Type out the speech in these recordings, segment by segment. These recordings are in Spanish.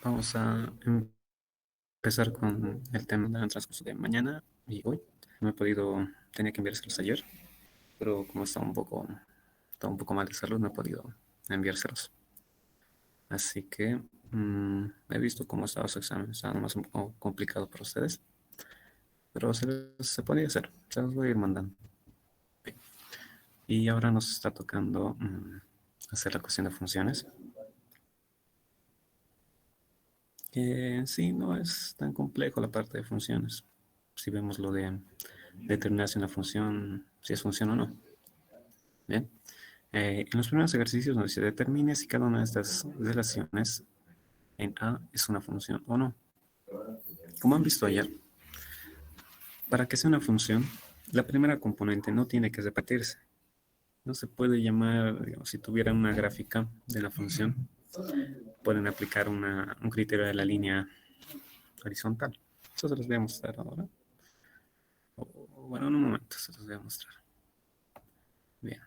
Vamos a empezar con el tema del transcurso de mañana y hoy. No he podido, tenía que enviárselos ayer, pero como estaba un poco mal de salud, no he podido enviárselos. Así que he visto cómo estaba su examen, estaba más un poco complicado para ustedes, pero se podía hacer, se los voy a ir mandando. Y ahora nos está tocando hacer la cuestión de funciones, que en sí no es tan complejo la parte de funciones. Si vemos lo de determinar si una función, si es función o no. Bien. En los primeros ejercicios nos dice determine si cada una de estas relaciones en A es una función o no. Como han visto ayer, para que sea una función, la primera componente no tiene que repetirse. No se puede llamar, digamos, si tuviera una gráfica de la función, pueden aplicar un criterio de la línea horizontal. Eso se los voy a mostrar ahora. Bueno, en un momento se los voy a mostrar. Bien,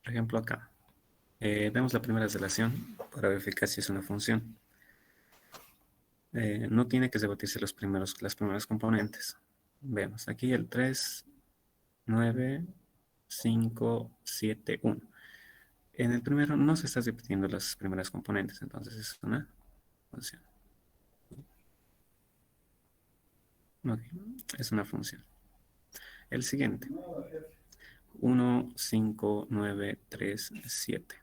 por ejemplo acá. Vemos la primera relación para verificar si es una función. No tiene que repetirse las primeras componentes. Vemos aquí el 3, 9, 5, 7, 1. En el primero no se están repitiendo las primeras componentes, entonces es una función. Ok, es una función. El siguiente, 1, 5, 9, 3, 7.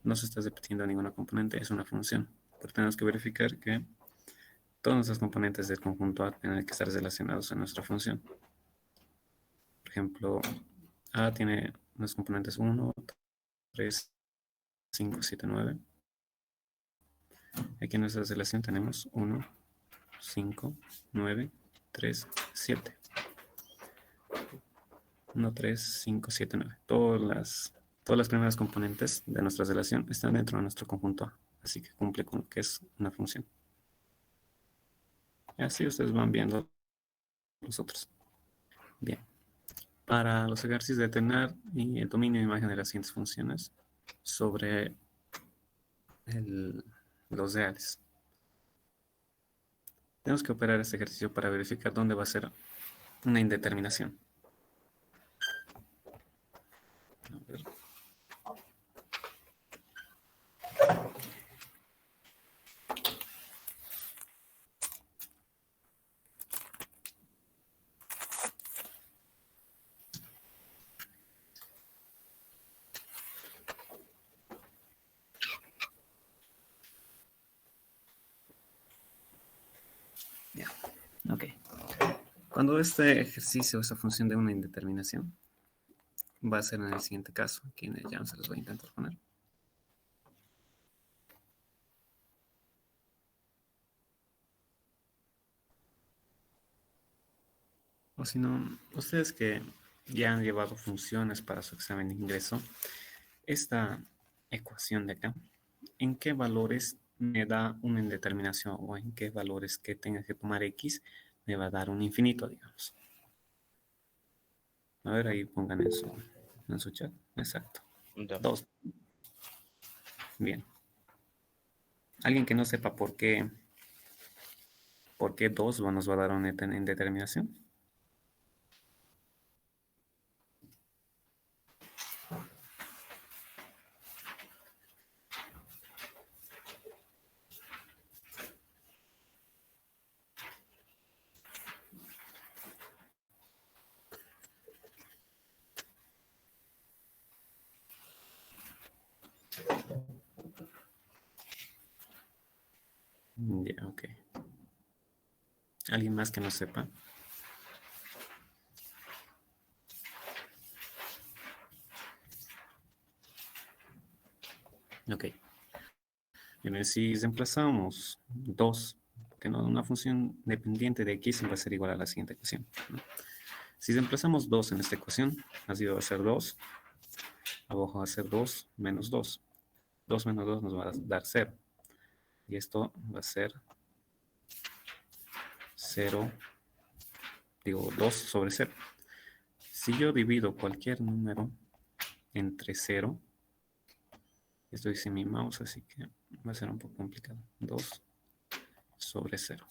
No se está repitiendo ninguna componente, es una función. Pero tenemos que verificar que todas nuestras componentes del conjunto A tienen que estar relacionados a nuestra función. Por ejemplo, A tiene unos componentes 1, 3, 5, 7, 9. Aquí en nuestra relación tenemos 1, 5, 9, 3, 7. 1, 3, 5, 7, 9. Todas las primeras componentes de nuestra relación están dentro de nuestro conjunto A. Así que cumple con lo que es una función. Y así ustedes van viendo los otros. Bien. Para los ejercicios de determinar y el dominio de imagen de las siguientes funciones sobre los reales. Tenemos que operar este ejercicio para verificar dónde va a ser una indeterminación. A ver. Ya. Ok. Cuando este ejercicio, esta función de una indeterminación, va a ser en el siguiente caso, aquí ya se los voy a intentar poner. O si no, ustedes que ya han llevado funciones para su examen de ingreso, esta ecuación de acá, ¿en qué valores me da una indeterminación o en qué valores que tenga que tomar X me va a dar un infinito, digamos? A ver, ahí pongan en su chat. Exacto. Ya. 2. Bien. Alguien que no sepa por qué 2 nos va a dar una indeterminación. Ya, ok. ¿Alguien más que no sepa? Ok. Bien, si reemplazamos 2, que no, una función dependiente de x va a ser igual a la siguiente ecuación, ¿no? Si reemplazamos 2 en esta ecuación, así va a ser 2, abajo va a ser 2 menos 2. 2 menos 2 nos va a dar 0. Y esto va a ser 0, digo 2 sobre 0. Si yo divido cualquier número entre 0, esto dice mi mouse, así que Va a ser un poco complicado. 2 sobre 0.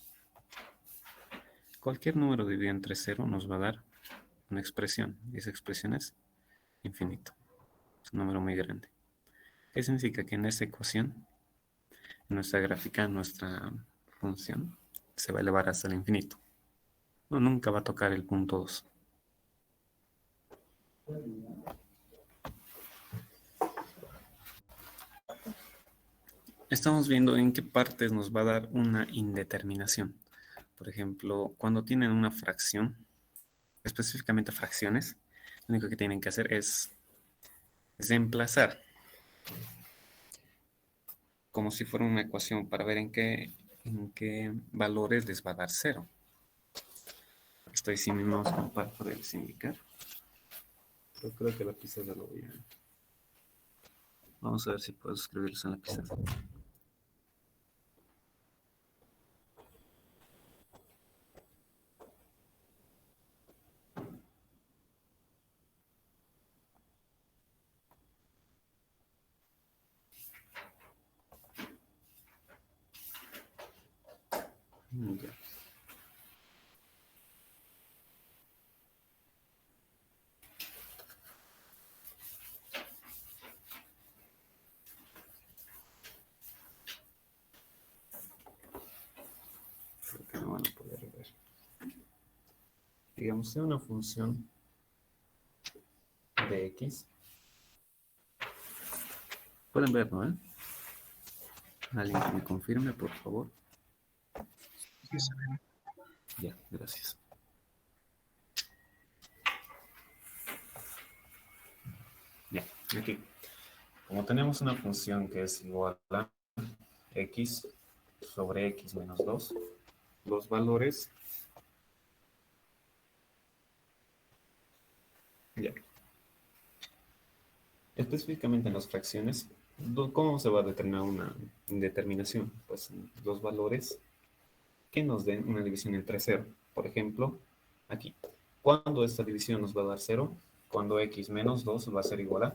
Cualquier número dividido entre 0 nos va a dar una expresión. Y esa expresión es infinito. Es un número muy grande. ¿Qué significa? Que en esta ecuación, en nuestra gráfica, nuestra función se va a elevar hasta el infinito. No, nunca va a tocar el punto 2. Estamos viendo en qué partes nos va a dar una indeterminación. Por ejemplo, cuando tienen una fracción, específicamente fracciones, lo único que tienen que hacer es reemplazar como si fuera una ecuación para ver en qué valores les va a dar cero. Estoy sin mi mouse como para poderles indicar. Pero creo que la pizarra lo voy a... Vamos a ver si puedo escribirlos en la pizarra. Ya. Creo que no van a poder ver. Digamos, sea una función de x. Pueden verlo, ¿eh? Alguien que me confirme, por favor. Sí, se ve. Ya, gracias. Ya, aquí. Como tenemos una función que es igual a x sobre x menos 2, los valores... Ya. Específicamente en las fracciones, ¿cómo se va a determinar una determinación? Pues los valores que nos den una división entre cero. Por ejemplo, aquí. ¿Cuándo esta división nos va a dar cero? Cuando x menos 2 va a ser igual a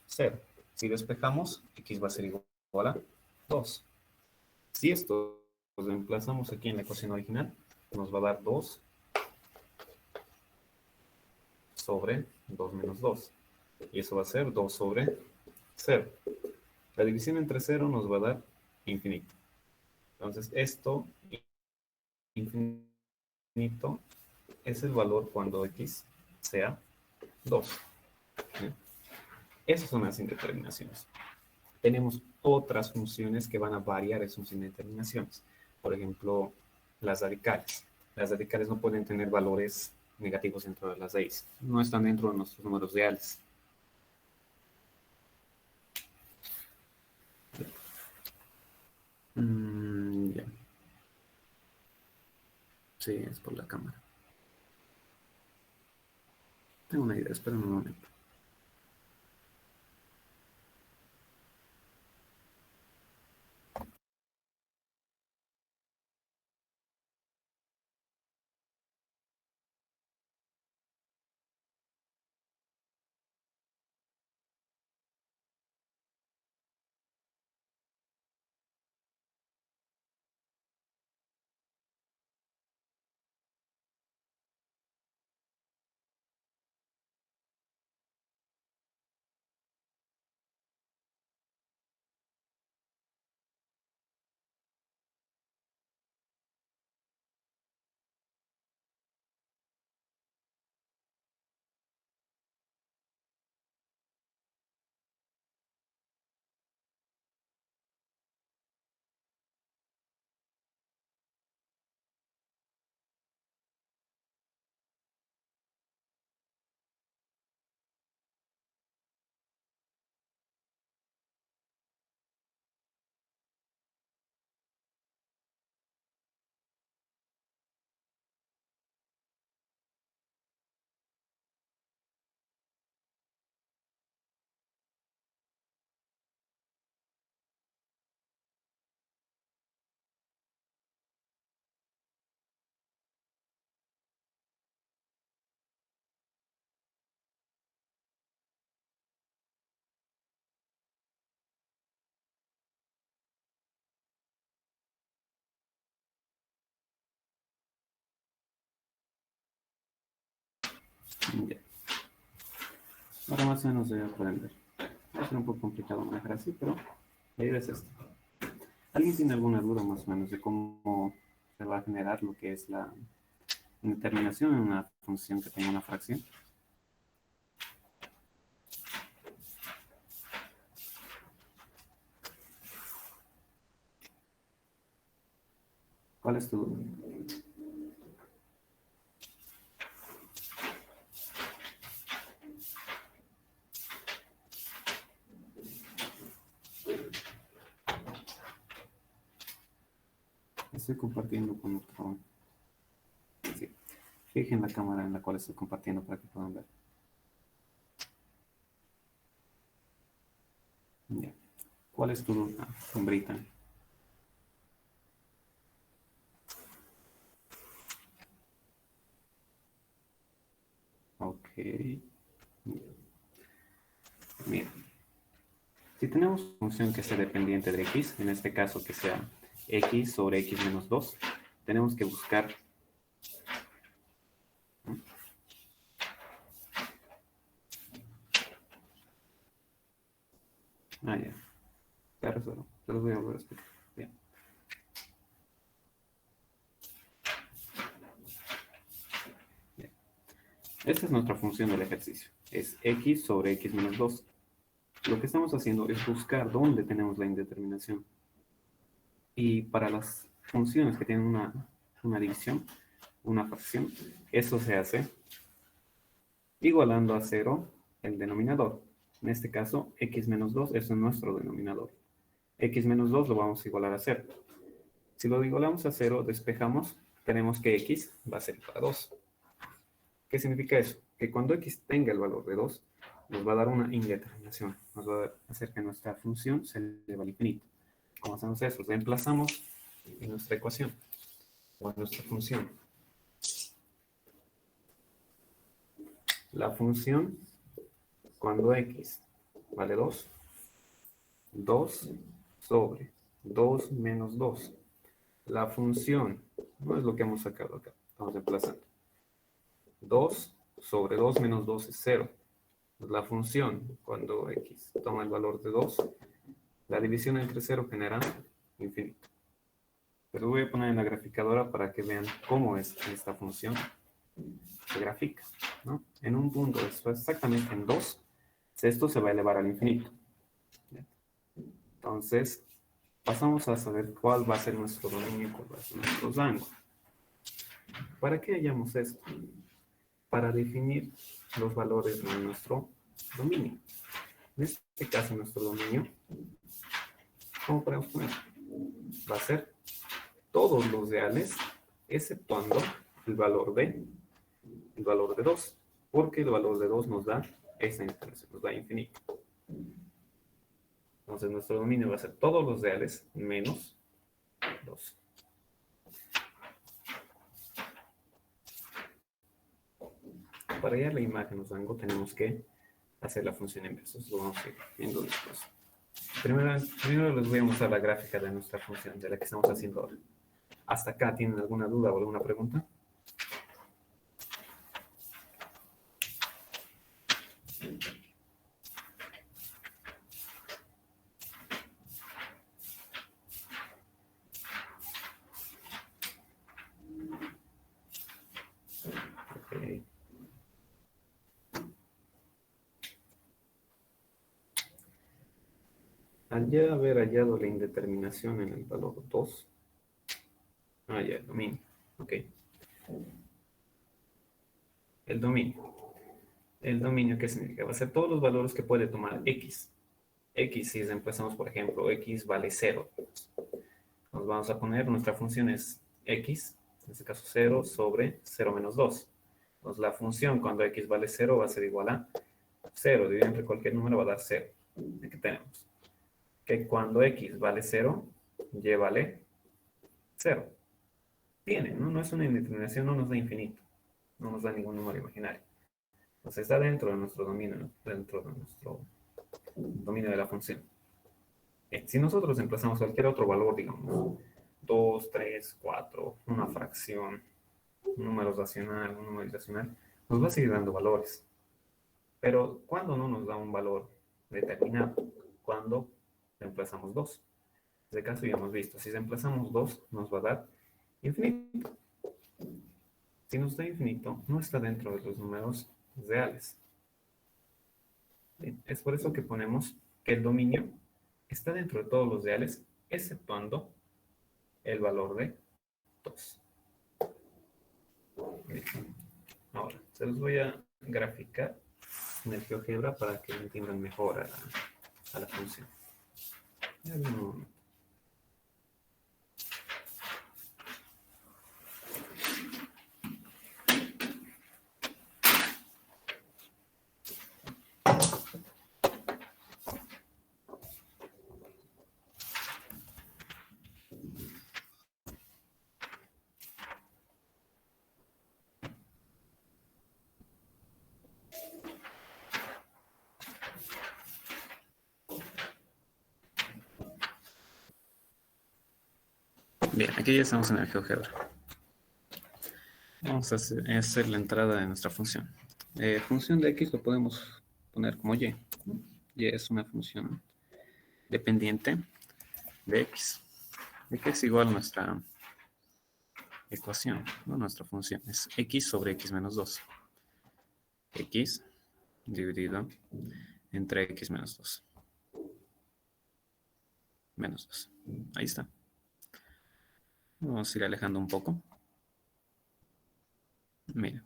cero. Si despejamos, x va a ser igual a 2. Si esto lo reemplazamos aquí en la ecuación original, nos va a dar 2 sobre 2 menos 2. Y eso va a ser 2 sobre 0. La división entre 0 nos va a dar infinito. Entonces, esto, infinito, es el valor cuando x sea 2. ¿Sí? Esas son las indeterminaciones. Tenemos otras funciones que van a variar esas indeterminaciones. Por ejemplo, las radicales. Las radicales no pueden tener valores negativos dentro de las raíces. No están dentro de nuestros números reales. Ya. Sí, es por la cámara. Tengo una idea, esperen un momento. Ya. Ahora más o menos ya pueden ver. Va a ser un poco complicado manejar así, pero la idea es esto. ¿Alguien tiene alguna duda más o menos de cómo se va a generar lo que es la determinación en una función que tenga una fracción? ¿Cuál es tu duda? Estoy compartiendo con otro. Sí. Fijen la cámara en la cual estoy compartiendo para que puedan ver. Ya. ¿Cuál es tu duda, sombrita? Ok. Mira, si tenemos una función que sea dependiente de x, en este caso que sea x sobre x menos 2, tenemos que buscar. Ya. Claro, eso se los voy a volver a explicar. Bien. Bien. Esta es nuestra función del ejercicio. Es x sobre x menos 2. Lo que estamos haciendo es buscar dónde tenemos la indeterminación. Y para las funciones que tienen una división, una fracción, eso se hace igualando a 0 el denominador. En este caso, x menos 2 es nuestro denominador. X menos 2 lo vamos a igualar a 0. Si lo igualamos a 0, despejamos, tenemos que x va a ser igual a 2. ¿Qué significa eso? Que cuando x tenga el valor de 2, nos va a dar una indeterminación. Nos va a hacer que nuestra función se eleve al infinito. ¿Cómo hacemos eso? Reemplazamos en nuestra ecuación o en nuestra función. La función, cuando x vale 2, 2 sobre 2 menos 2. La función, no es lo que hemos sacado acá, estamos reemplazando. 2 sobre 2 menos 2 es 0. La función, cuando x toma el valor de 2, la división entre 0 genera infinito. Pero voy a poner en la graficadora para que vean cómo es esta función se grafica, ¿no? En un punto, esto exactamente en 2, esto se va a elevar al infinito. Entonces, pasamos a saber cuál va a ser nuestro dominio y cuál va a ser nuestro rango. ¿Para qué hallamos esto? Para definir los valores de nuestro dominio. En este caso, nuestro dominio, ¿cómo podemos poner? Va a ser todos los reales, exceptuando el valor de 2, porque el valor de 2 nos da esta instancia, nos da infinito. Entonces, nuestro dominio va a ser todos los reales menos 2. Para hallar la imagen o rango tenemos que hacer la función inversa. Eso lo vamos a ir viendo después. Primero les voy a mostrar la gráfica de nuestra función, de la que estamos haciendo ahora. ¿Hasta acá tienen alguna duda o alguna pregunta? Okay. Al ya haber hallado la indeterminación en el valor 2, ya, el dominio. Ok. El dominio. El dominio, ¿qué significa? Va a ser todos los valores que puede tomar x. X, si empezamos, por ejemplo, x vale 0. Nos vamos a poner, nuestra función es x, en este caso 0 sobre 0 menos 2. Entonces la función cuando x vale 0 va a ser igual a 0. Dividido entre cualquier número va a dar 0. Aquí tenemos que cuando x vale 0, y vale 0. Tiene, ¿no? No es una indeterminación, no nos da infinito. No nos da ningún número imaginario. Entonces está dentro de nuestro dominio, ¿no? Dentro de nuestro dominio de la función. Si nosotros emplazamos cualquier otro valor, digamos, 2, 3, 4, una fracción, un número racional, un número irracional, nos va a seguir dando valores. Pero ¿cuándo no nos da un valor determinado? Cuando reemplazamos 2. En este caso ya hemos visto, si reemplazamos 2 nos va a dar infinito. Si nos da infinito, no está dentro de los números reales. Es por eso que ponemos que el dominio está dentro de todos los reales, exceptuando el valor de 2. Ahora, se los voy a graficar en el GeoGebra para que entiendan mejor a la función. Bien, aquí ya estamos en el GeoGebra. Vamos a hacer la entrada de nuestra función. Función de x lo podemos poner como y. Y es una función dependiente de x. De que es igual a nuestra ecuación, ¿no? Nuestra función es x sobre x menos 2. X dividido entre x menos 2. Menos 2. Ahí está. Vamos a ir alejando un poco. Mira.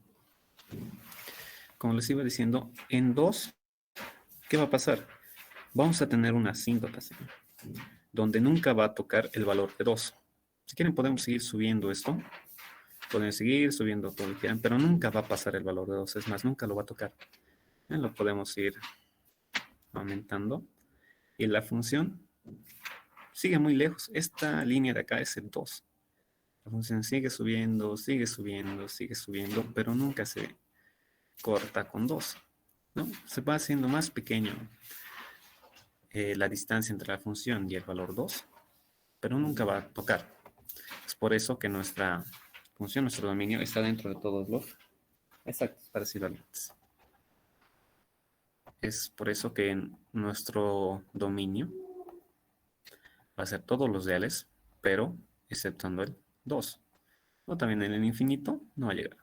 Como les iba diciendo, en 2, ¿qué va a pasar? Vamos a tener una asíntota, ¿sí? Donde nunca va a tocar el valor de 2. Si quieren podemos seguir subiendo esto. Pueden seguir subiendo todo lo que quieran, pero nunca va a pasar el valor de 2. Es más, nunca lo va a tocar. Lo podemos ir aumentando. Y la función sigue muy lejos. Esta línea de acá es el 2. La función sigue subiendo, sigue subiendo, sigue subiendo, pero nunca se corta con 2, ¿no? Se va haciendo más pequeño la distancia entre la función y el valor 2, pero nunca va a tocar. Es por eso que nuestra función, nuestro dominio, está dentro de todos los exactos, parecido al antes. Es por eso que nuestro dominio va a ser todos los reales, pero exceptuando el 2. O también en el infinito no va a llegar.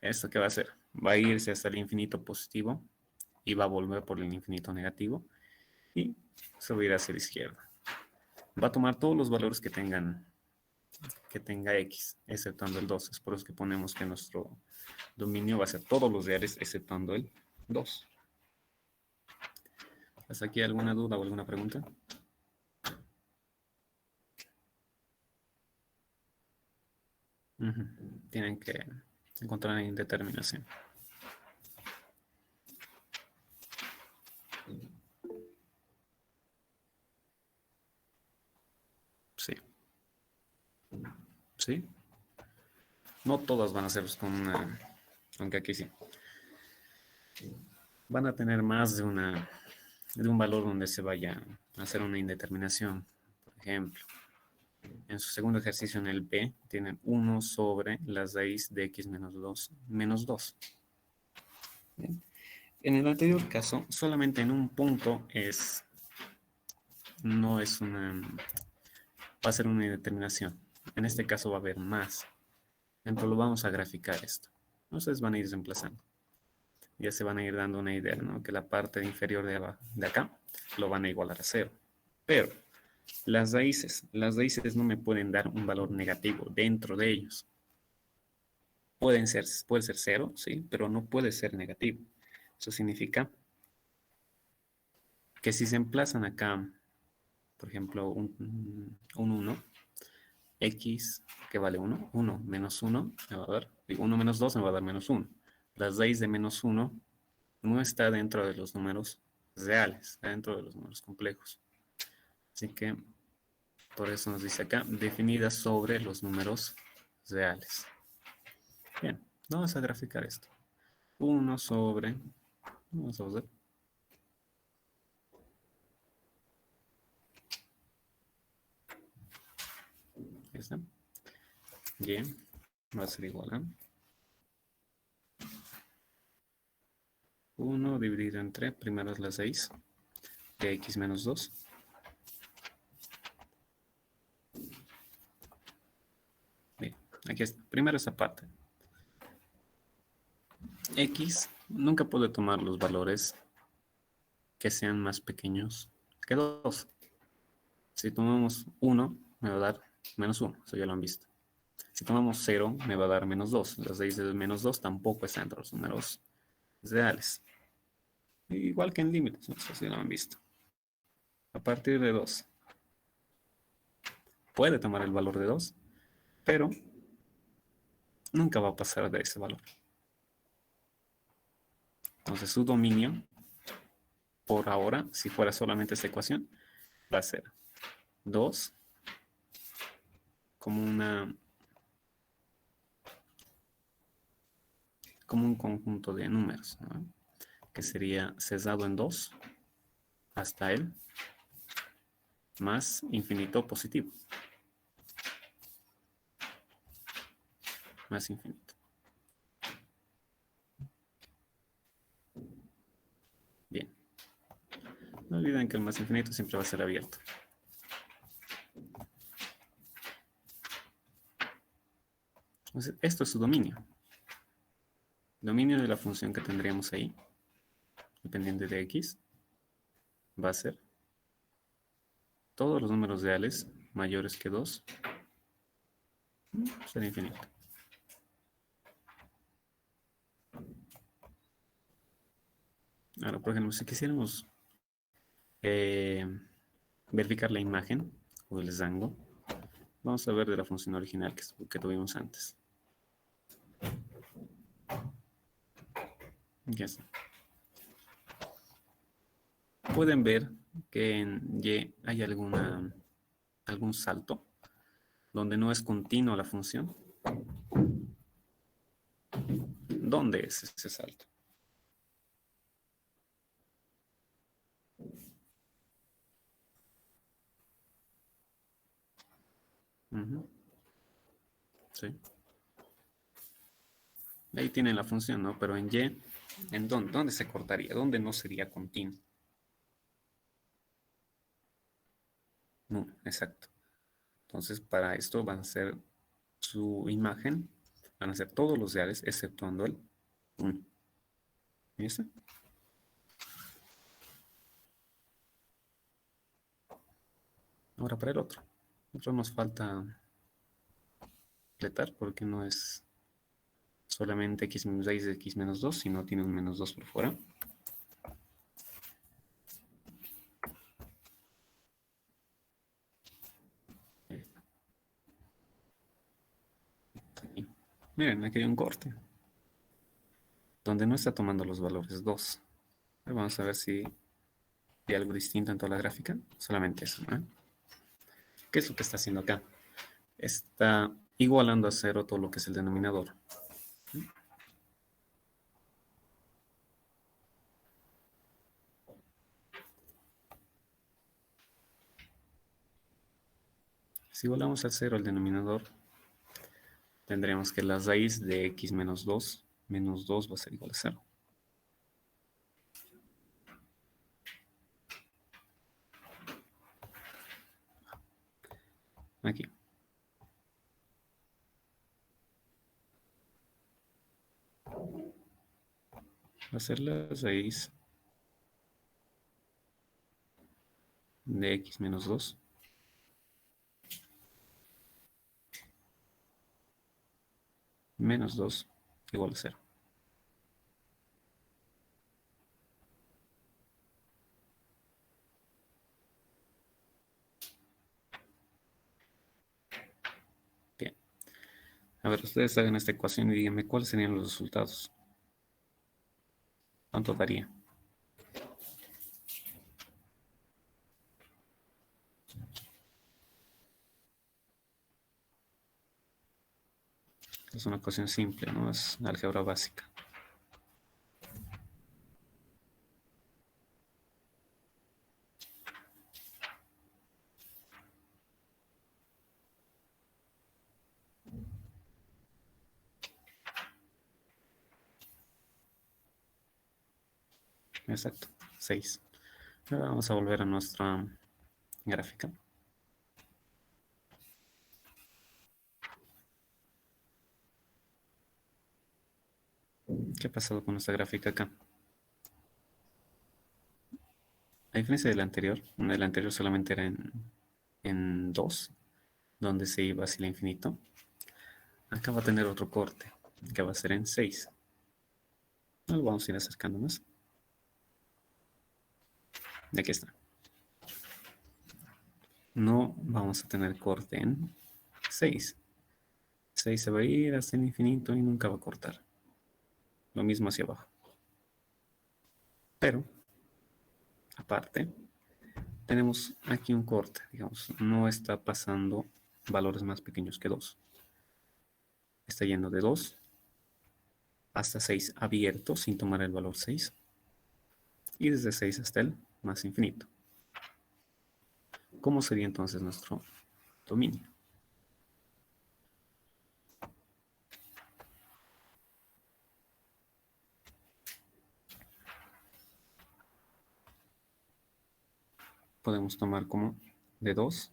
¿Esto qué va a hacer? Va a irse hasta el infinito positivo y va a volver por el infinito negativo y se va a ir hacia la izquierda. Va a tomar todos los valores que tenga x, exceptuando el 2. Es por eso que ponemos que nuestro dominio va a ser todos los reales, exceptuando el 2. ¿Hasta aquí alguna duda o alguna pregunta? Tienen que encontrar la indeterminación. Sí. ¿Sí? No todas van a ser con aunque aquí sí. Van a tener más de un valor donde se vaya a hacer una indeterminación. Por ejemplo, en su segundo ejercicio en el B tienen 1 sobre la raíz de x menos 2 menos 2. ¿Bien? En el anterior caso, solamente en un punto no es va a ser una indeterminación. En este caso va a haber más. Entonces lo vamos a graficar esto. Entonces van a ir reemplazando. Ya se van a ir dando una idea, ¿no? Que la parte inferior de acá lo van a igualar a 0. Pero las raíces no me pueden dar un valor negativo dentro de ellos. Puede ser 0, sí, pero no puede ser negativo. Eso significa que si se emplazan acá, por ejemplo, un 1, x que vale 1, 1 menos 1 me va a dar, 1 menos 2 me va a dar menos 1. La raíz de menos 1 no está dentro de los números reales, está dentro de los números complejos. Así que por eso nos dice acá, definida sobre los números reales. Bien, vamos a graficar esto. 1 sobre, vamos a ver. Ahí está. Y va a ser igual a 1 dividido entre, primero es la 6, de x menos 2. Bien, aquí está. Primero esa parte. X nunca puede tomar los valores que sean más pequeños que 2. Si tomamos 1, me va a dar menos 1. Eso ya lo han visto. Si tomamos 0, me va a dar menos 2. Las raíces de menos 2 tampoco están entre los números reales. Igual que en límites, ¿no? Eso ya lo han visto. A partir de 2, puede tomar el valor de 2, pero nunca va a pasar de ese valor. Entonces su dominio, por ahora, si fuera solamente esta ecuación, va a ser 2 como un conjunto de números, ¿no? Que sería cesado en 2 hasta el más infinito positivo. Más infinito. Bien. No olviden que el más infinito siempre va a ser abierto. Entonces, esto es su dominio. Dominio de la función que tendríamos ahí, dependiente de x, va a ser todos los números reales mayores que 2 será infinito. Ahora, por ejemplo, si quisiéramos verificar la imagen o el rango, vamos a ver de la función original que tuvimos antes. Yes. Pueden ver que en Y hay algún salto donde no es continua la función. ¿Dónde es ese salto? Sí. Ahí tienen la función, ¿no? Pero en Y, ¿en dónde se cortaría? ¿Dónde no sería continuo? No, exacto. Entonces, para esto van a ser su imagen, van a ser todos los reales, exceptuando el 1. ¿Viste? Ahora para el otro. Otro nos falta completar porque no es solamente x menos 6 de x menos 2, sino tiene un menos 2 por fuera. Aquí. Miren, aquí hay un corte donde no está tomando los valores 2. Vamos a ver si hay algo distinto en toda la gráfica. Solamente eso, ¿no? ¿Qué es lo que está haciendo acá? Está igualando a 0 todo lo que es el denominador. Si igualamos a 0 el denominador, tendremos que la raíz de x menos 2 va a ser igual a 0. Aquí. Va a ser la raíz de x menos 2 menos 2 igual a 0. Bien. A ver, ustedes hagan esta ecuación y díganme cuáles serían los resultados. ¿Cuánto daría? Es una ecuación simple, ¿no? Es álgebra básica. Exacto, 6. Ahora vamos a volver a nuestra gráfica. ¿Qué ha pasado con nuestra gráfica acá? A diferencia del anterior solamente era en 2, donde se iba hacia el infinito. Acá va a tener otro corte, que va a ser en 6. Lo vamos a ir acercando más. Y aquí está. No vamos a tener corte en 6. 6 se va a ir hasta el infinito y nunca va a cortar. Lo mismo hacia abajo. Pero, aparte, tenemos aquí un corte, digamos, no está pasando valores más pequeños que 2. Está yendo de 2 hasta 6 abierto sin tomar el valor 6. Y desde 6 hasta el más infinito. ¿Cómo sería entonces nuestro dominio? Podemos tomar como de 2.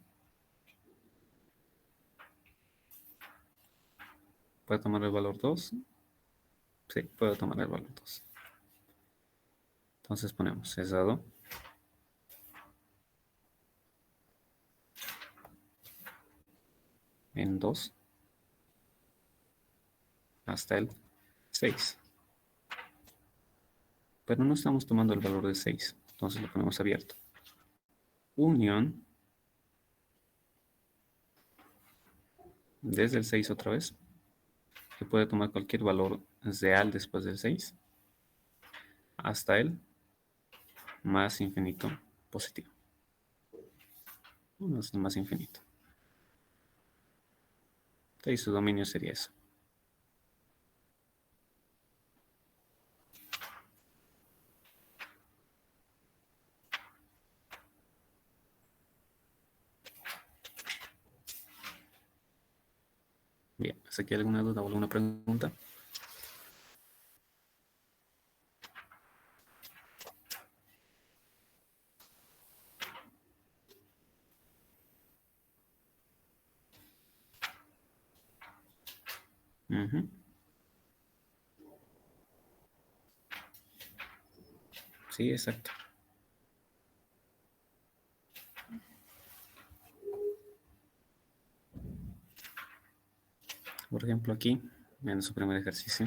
¿Puede tomar el valor 2? Sí, puedo tomar el valor 2. Entonces ponemos es dado en 2 hasta el 6. Pero no estamos tomando el valor de 6, entonces lo ponemos abierto. Unión desde el 6 otra vez, que puede tomar cualquier valor real después del 6, hasta el más infinito positivo. No es el más infinito. Y su dominio sería eso. Bien, ¿hasta aquí alguna duda o alguna pregunta? Uh-huh. Sí, exacto. Por ejemplo, aquí, en su primer ejercicio,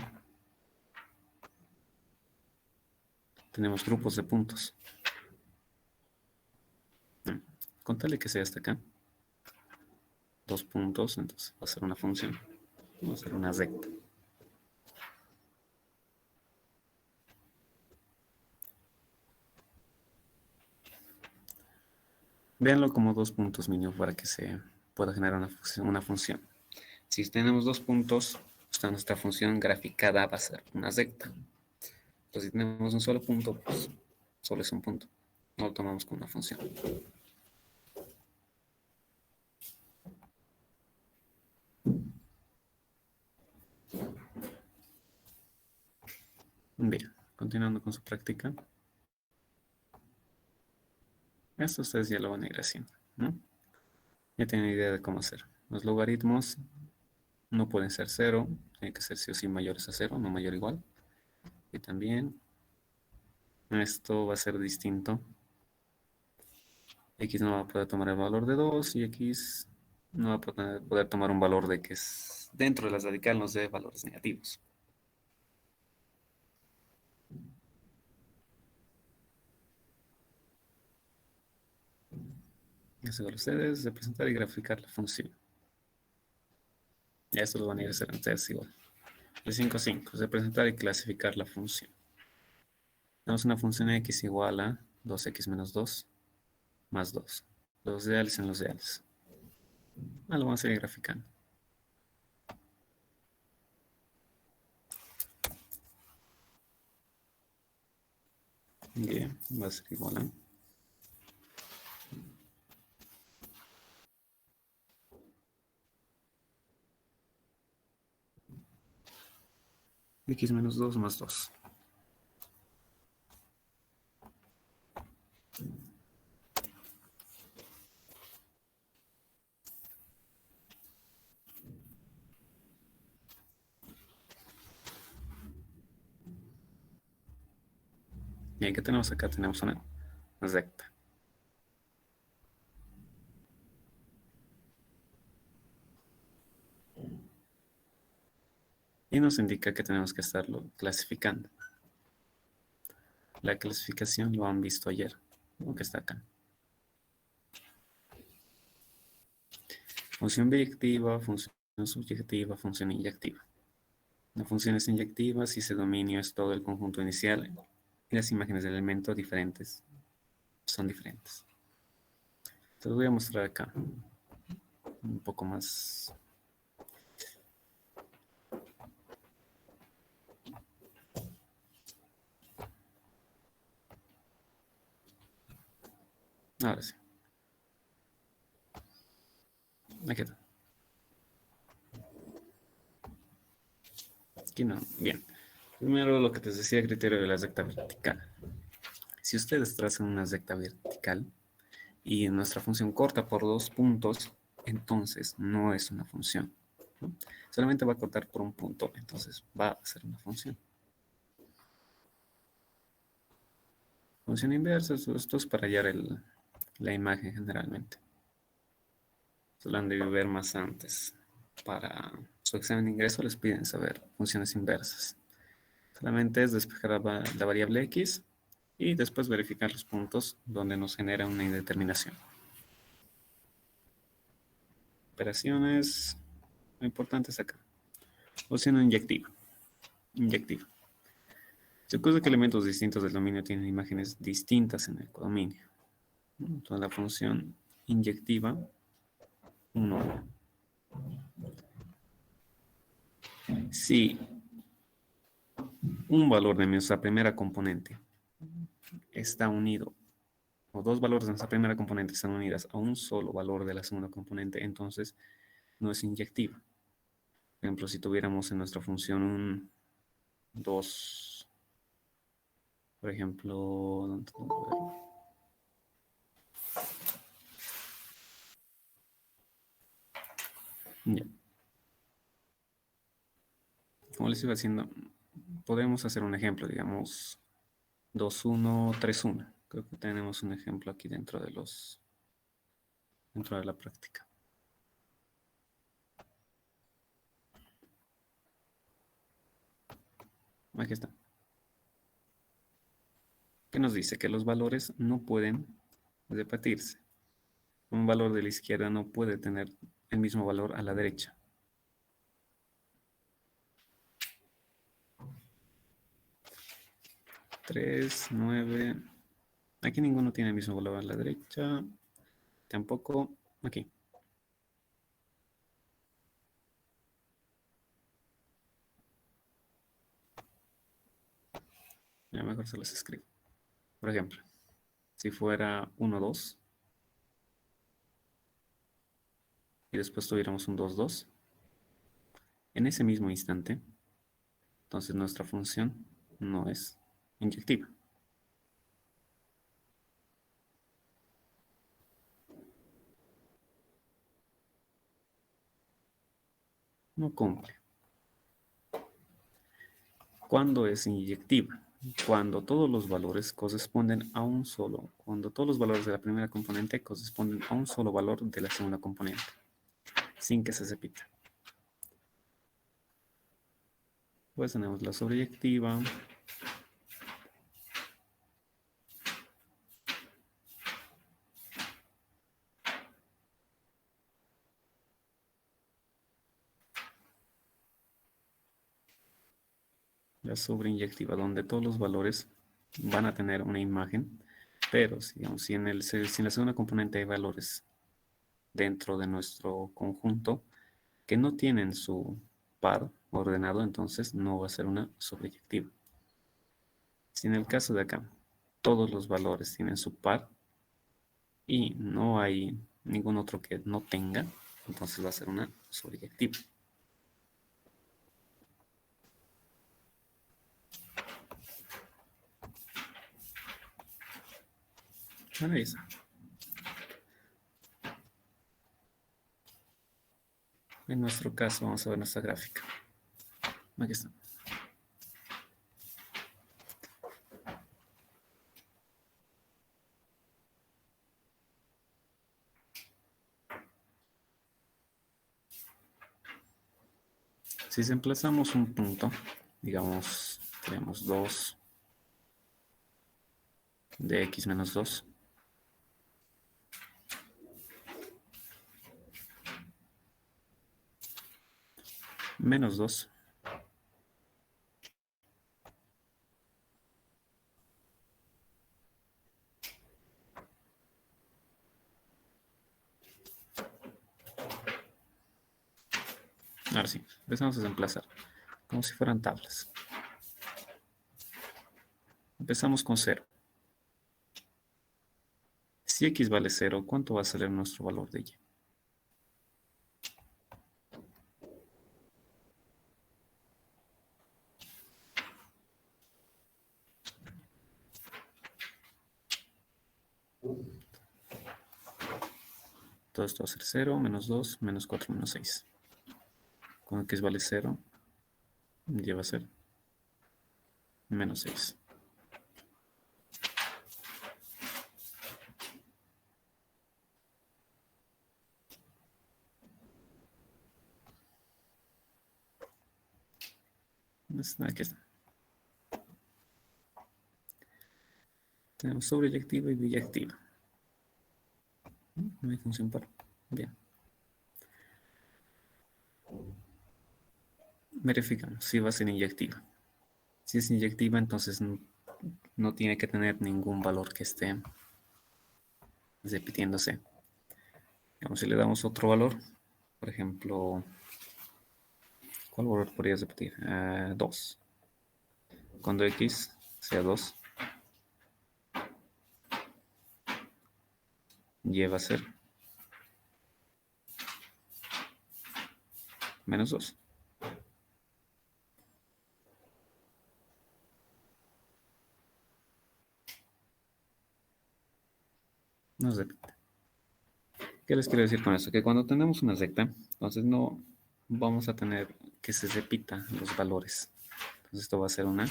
tenemos grupos de puntos. Con tal de que sea hasta acá, 2 puntos, entonces va a ser una función. Va a ser una recta. Véanlo como 2 puntos mínimo para que se pueda generar una función. Si tenemos 2 puntos, nuestra función graficada va a ser una recta. Entonces, si tenemos un solo punto, pues solo es un punto. No lo tomamos como una función. Bien, continuando con su práctica. Esto ustedes ya lo van a ir haciendo, ¿no? Ya tienen idea de cómo hacer. Los logaritmos no pueden ser 0, tienen que ser sí o sí mayores a 0, no mayor o igual. Y también esto va a ser distinto. X no va a poder tomar el valor de 2 y X no va a poder tomar un valor de que es dentro de la radical nos dé valores negativos. Eso para ustedes, representar y graficar la función. Ya esto lo van a ir a hacer antes igual. El 5.5, representar y clasificar la función. Tenemos una función x igual a 2x menos 2 más 2. Los reales en los reales. Lo vamos a ir graficando. Bien, va a ser igual a x menos 2 más 2. Bien, ¿qué tenemos acá? Tenemos una recta. Y nos indica que tenemos que estarlo clasificando. La clasificación lo han visto ayer, ¿no? Que está acá. Función biyectiva, función subjetiva, función inyectiva. La función es inyectiva si ese dominio es todo el conjunto inicial y las imágenes de elementos diferentes son diferentes. Te lo voy a mostrar acá un poco más. Ahora sí. Aquí está. Aquí no. Bien. Primero lo que te decía, criterio de la recta vertical. Si ustedes trazan una recta vertical y nuestra función corta por 2 puntos, entonces no es una función, ¿no? Solamente va a cortar por un punto, entonces va a ser una función. Función inversa, esto es para hallar la imagen generalmente. Solo han de ver más antes. Para su examen de ingreso les piden saber funciones inversas. Solamente es despejar la variable x y después verificar los puntos donde nos genera una indeterminación. Operaciones, lo importante es acá. Función inyectiva. Inyectiva. Se ocurre que elementos distintos del dominio tienen imágenes distintas en el codominio. Entonces la función inyectiva 1. Si un valor de nuestra primera componente está unido, o dos valores de nuestra primera componente están unidas a un solo valor de la segunda componente, entonces no es inyectiva. Por ejemplo, si tuviéramos en nuestra función un 2, por ejemplo, ya. Como les iba haciendo, podemos hacer un ejemplo, digamos 2, 1, 3, 1. Creo que tenemos un ejemplo aquí dentro de la práctica. Aquí está. ¿Qué nos dice? Que los valores no pueden repetirse. Un valor de la izquierda no puede tener el mismo valor a la derecha. Tres, 9. Aquí ninguno tiene el mismo valor a la derecha. Tampoco aquí. Ya mejor se los escribo. Por ejemplo, si fuera 1, 2 y después tuviéramos un 2, 2, en ese mismo instante, entonces nuestra función no es inyectiva. No cumple. ¿Cuándo es inyectiva? Cuando todos los valores corresponden a un solo, cuando todos los valores de la primera componente corresponden a un solo valor de la segunda componente, sin que se repita. Pues tenemos la sobreyectiva. La sobreyectiva, donde todos los valores van a tener una imagen, pero digamos, si en la segunda componente hay valores dentro de nuestro conjunto que no tienen su par ordenado, entonces no va a ser una sobreyectiva. Si en el caso de acá todos los valores tienen su par y no hay ningún otro que no tenga, entonces va a ser una sobreyectiva. Ahí está. En nuestro caso vamos a ver nuestra gráfica. Aquí está. Si desplazamos un punto, digamos, tenemos 2 de x menos 2. Menos 2. Ahora sí, empezamos a desplazar, como si fueran tablas. Empezamos con 0. Si x vale 0, ¿cuánto va a ser nuestro valor de y? Todo esto va a ser 0, menos 2, menos 4, menos 6. Cuando x vale 0, y va a ser menos 6. Aquí está. Tenemos sobreyectiva y biyectiva. No hay función par. Bien. Verificamos si va a ser inyectiva. Si es inyectiva, entonces no tiene que tener ningún valor que esté repitiéndose. Digamos, si le damos otro valor, por ejemplo, ¿cuál valor podrías repetir? 2. Cuando x sea 2, y va a ser menos 2. No se repite. ¿Qué les quiero decir con esto? Que cuando tenemos una recta, entonces no vamos a tener que se repita los valores. Entonces esto va a ser una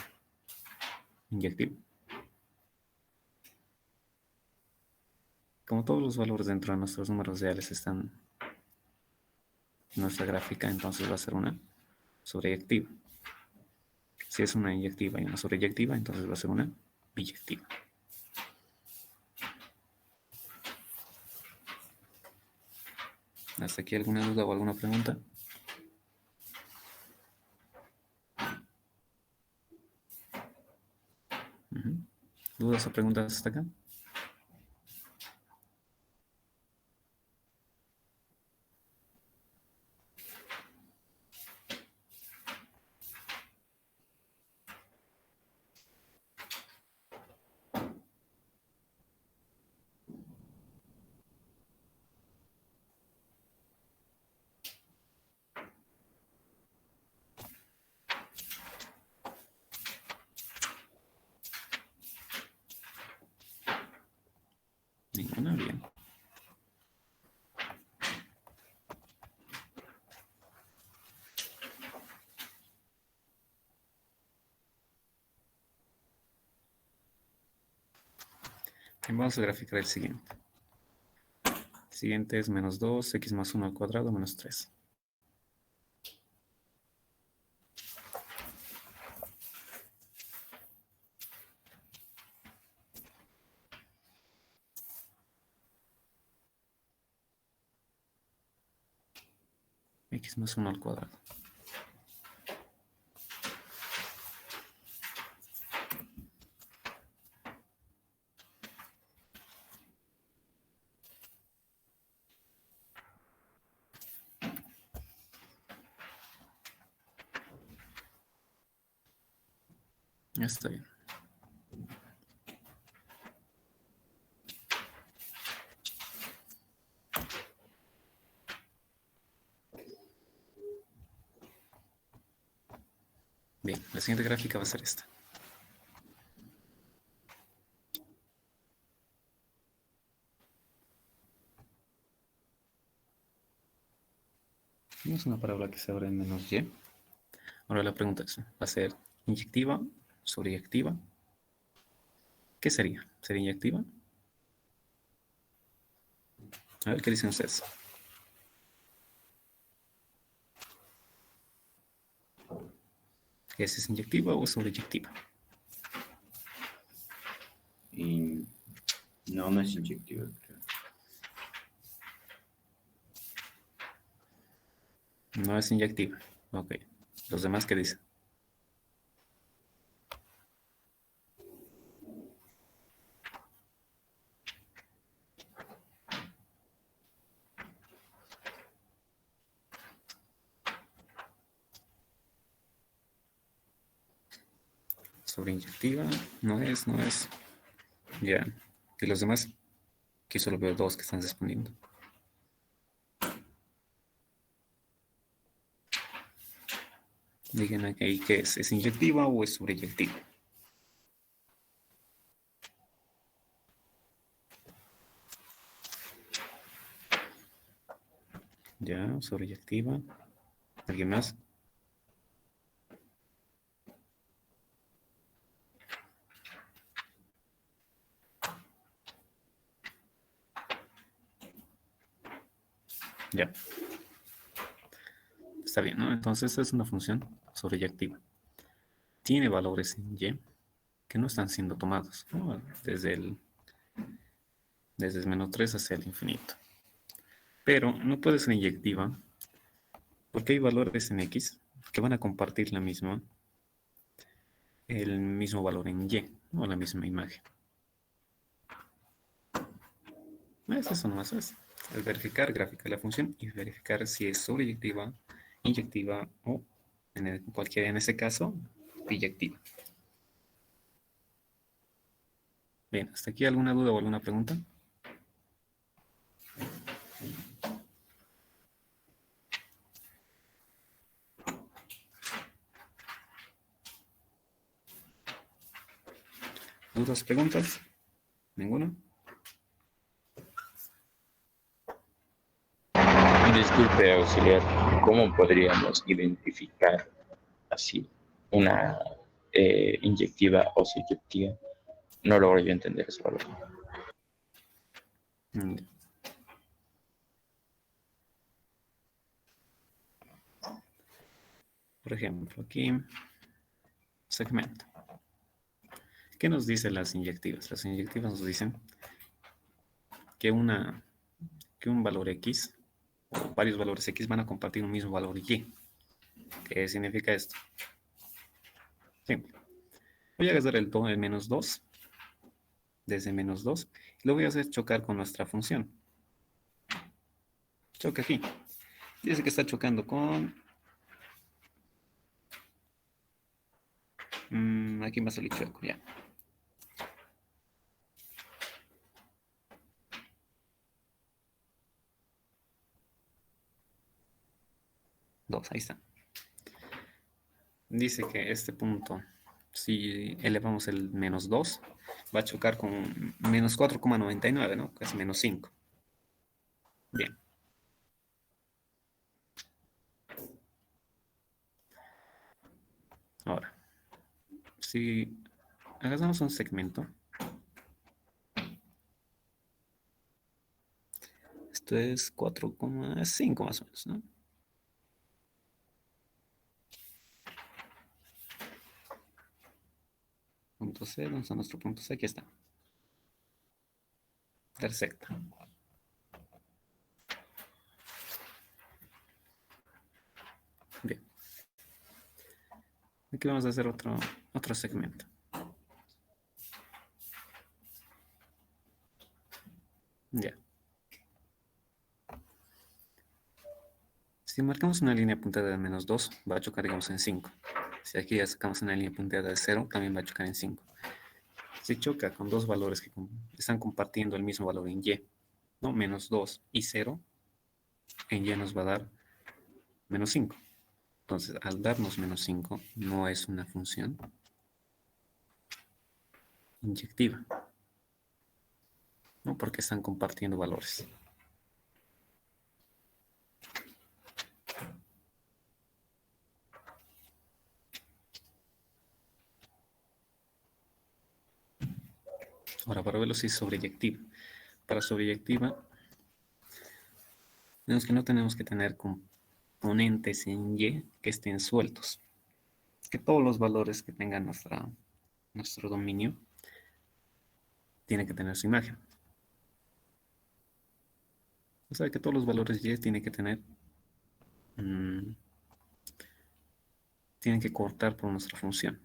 inyectiva. Como todos los valores dentro de nuestros números reales están en nuestra gráfica, entonces va a ser una sobreyectiva. Si es una inyectiva y una sobreyectiva, entonces va a ser una biyectiva. ¿Hasta aquí alguna duda o alguna pregunta? ¿Dudas o preguntas hasta acá? Ninguna, bien. Vamos a graficar el siguiente. El siguiente es menos 2, x más 1 al cuadrado, menos 3. X más 1 al cuadrado. Ya está bien. Bien, la siguiente gráfica va a ser esta. Tenemos una parábola que se abre en menos y. Ahora la pregunta es, ¿va a ser inyectiva, sobreyectiva? ¿Qué sería? ¿Sería inyectiva? A ver qué dicen ustedes. ¿Es inyectiva o sobreyectiva? Y no, no es inyectiva, creo. No es inyectiva. Ok. ¿Los demás qué dicen? Sobreyectiva, no es, no es. Ya. ¿Y los demás? Aquí solo veo dos que están respondiendo. Digan aquí qué es. ¿Es inyectiva o es sobreyectiva? Ya, sobreyectiva. ¿Alguien más? Ya. Está bien, ¿no? Entonces es una función sobreyectiva. Tiene valores en y que no están siendo tomados, ¿no? Desde el menos 3 hacia el infinito. Pero no puede ser inyectiva porque hay valores en x que van a compartir el mismo valor en y, o la misma imagen. Es eso nomás es. Es verificar, graficar la función y verificar si es sobreyectiva, inyectiva o, en ese caso, biyectiva. Bien, ¿hasta aquí alguna duda o alguna pregunta? ¿Dudas, preguntas? ¿Ninguna? Disculpe, auxiliar, ¿cómo podríamos identificar así una inyectiva o subjetiva? No logro yo entender ese valor. Mm. Por ejemplo, aquí, segmento. ¿Qué nos dicen las inyectivas? Las inyectivas nos dicen que, que un valor x o varios valores x van a compartir un mismo valor y. ¿Qué significa esto? Simple. Voy a agarrar el menos 2, desde menos 2, y lo voy a hacer chocar con nuestra función. Choca aquí. Dice que está chocando con... aquí va a salir choco, ya. Dos, ahí está. Dice que este punto, si elevamos el menos 2, va a chocar con menos 4,99, ¿no? Que es menos 5. Bien. Ahora, si hagamos un segmento, esto es 4,5 más o menos, ¿no? Punto C, ¿dónde está nuestro punto C? Aquí está. Intersecta. Bien. Aquí vamos a hacer otro segmento. Ya. Si marcamos una línea punteada de menos 2, va a chocar, digamos, en 5. Si aquí ya sacamos una línea punteada de 0, también va a chocar en 5. Si choca con dos valores que están compartiendo el mismo valor en y, ¿no? Menos 2 y 0, en y nos va a dar menos 5. Entonces, al darnos menos 5, no es una función inyectiva, ¿no? Porque están compartiendo valores. Ahora, para verlo si es sobreyectiva. Para sobreyectiva, vemos que no tenemos que tener componentes en y que estén sueltos. que todos los valores que tenga nuestro dominio tienen que tener su imagen. O sea, que todos los valores y tienen que tener, mm, tienen que cortar por nuestra función.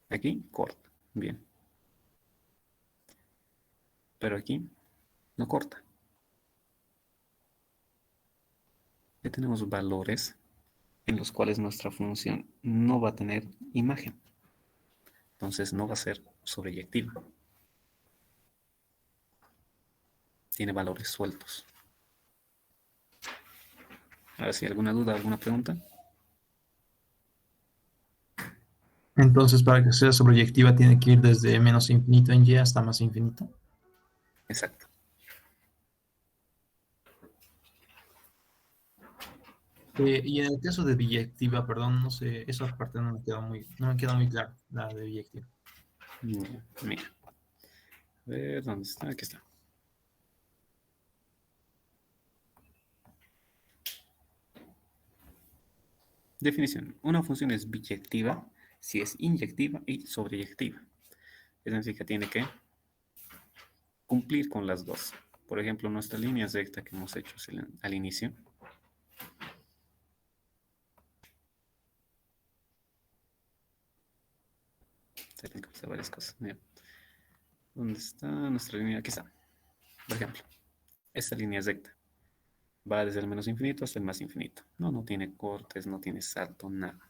Aquí corta, bien. Pero aquí no corta. Ya tenemos valores en los cuales nuestra función no va a tener imagen. Entonces no va a ser sobreyectiva. Tiene valores sueltos. Ahora sí, ¿alguna duda, alguna pregunta? Entonces, para que sea sobreyectiva, tiene que ir desde menos infinito en y hasta más infinito. Exacto. Y en el caso de biyectiva, perdón, no sé, esa parte no me queda muy clara, la de biyectiva. Mira. A ver, ¿dónde está? Aquí está. Definición. Una función es biyectiva si es inyectiva y sobreyectiva. Es decir, que tiene que cumplir con las dos. Por ejemplo, nuestra línea recta que hemos hecho al inicio. Tienen que pasar varias cosas. Mira. ¿Dónde está nuestra línea? Aquí está. Por ejemplo, esta línea recta va desde el menos infinito hasta el más infinito. No tiene cortes, no tiene salto, nada.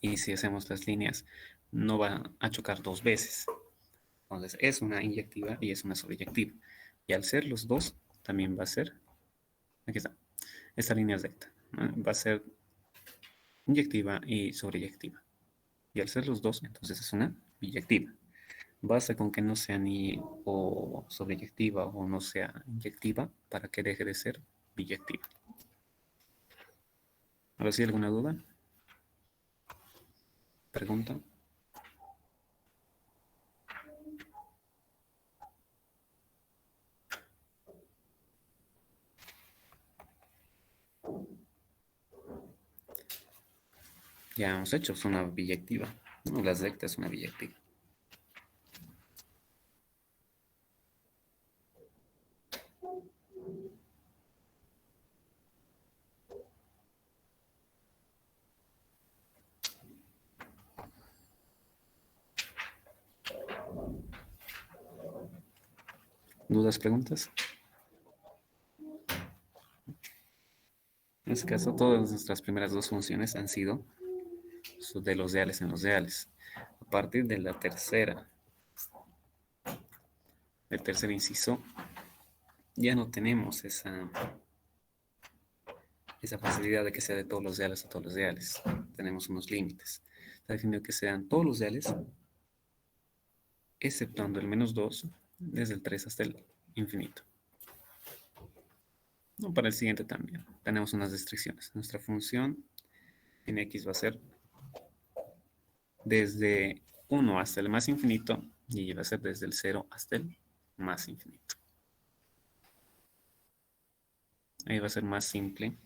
Y si hacemos las líneas, no va a chocar dos veces. Entonces es una inyectiva y es una sobreyectiva. Y al ser los dos, también va a ser, aquí está, esta línea recta, ¿no? Va a ser inyectiva y sobreyectiva. Y al ser los dos, entonces es una biyectiva. Basta con que no sea ni o sobreyectiva o no sea inyectiva para que deje de ser biyectiva. Ahora sí, ¿alguna duda? ¿Pregunta? Ya hemos hecho, es una biyectiva. No, la recta es una biyectiva. ¿Dudas, preguntas? En este caso, todas nuestras primeras dos funciones han sido de los reales en los reales. A partir de la tercera, del tercer inciso, ya no tenemos esa facilidad de que sea de todos los reales a todos los reales. Tenemos unos límites. Está definido que sean todos los reales, exceptuando el menos 2, desde el 3 hasta el infinito. No, para el siguiente también. Tenemos unas restricciones. Nuestra función en x va a ser desde 1 hasta el más infinito y va a ser desde el 0 hasta el más infinito. Ahí va a ser más simple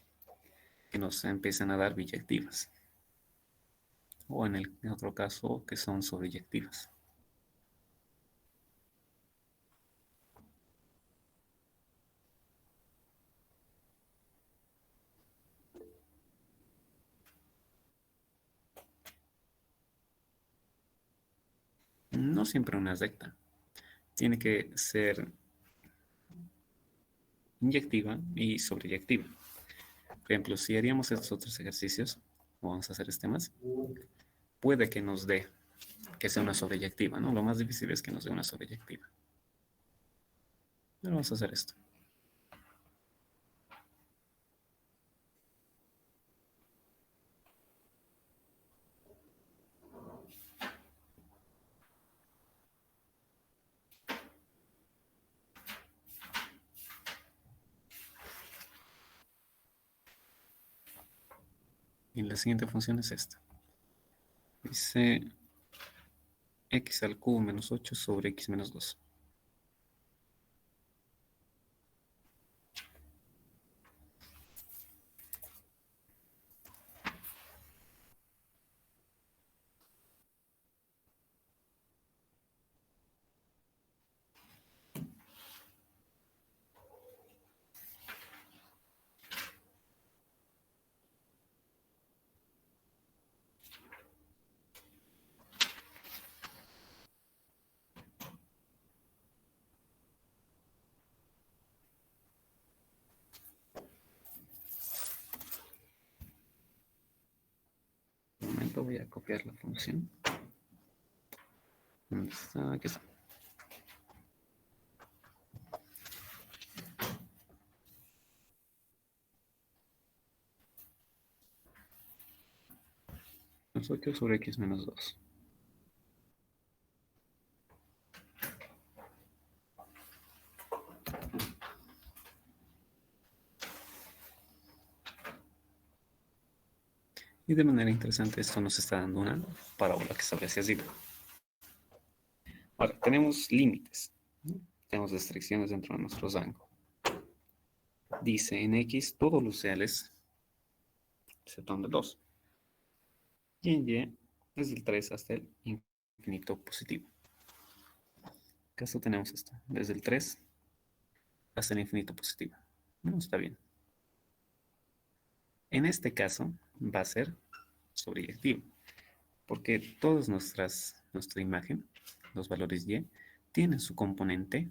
que nos empiezan a dar biyectivas. O en el otro caso, que son sobreyectivas. No siempre una recta. Tiene que ser inyectiva y sobreyectiva. Por ejemplo, si haríamos estos otros ejercicios, o vamos a hacer este más, puede que nos dé que sea una sobreyectiva, ¿no? Lo más difícil es que nos dé una sobreyectiva. Pero vamos a hacer esto. Y la siguiente función es esta. Dice x al cubo menos 8 sobre x menos 2. esto voy a copiar la función. ¿Dónde está? Aquí está. Nosotros sobre x menos 2. Y de manera interesante esto nos está dando una parábola que sale hacia arriba. Ahora, tenemos límites, ¿no? Tenemos restricciones dentro de nuestro rango. Dice en x todos los reales excepto de 2. Y en y desde el 3 hasta el infinito positivo. En caso tenemos esto, desde el 3 hasta el infinito positivo. No, está bien. En este caso va a ser sobreyectivo, porque todas nuestra imagen, los valores y, tienen su componente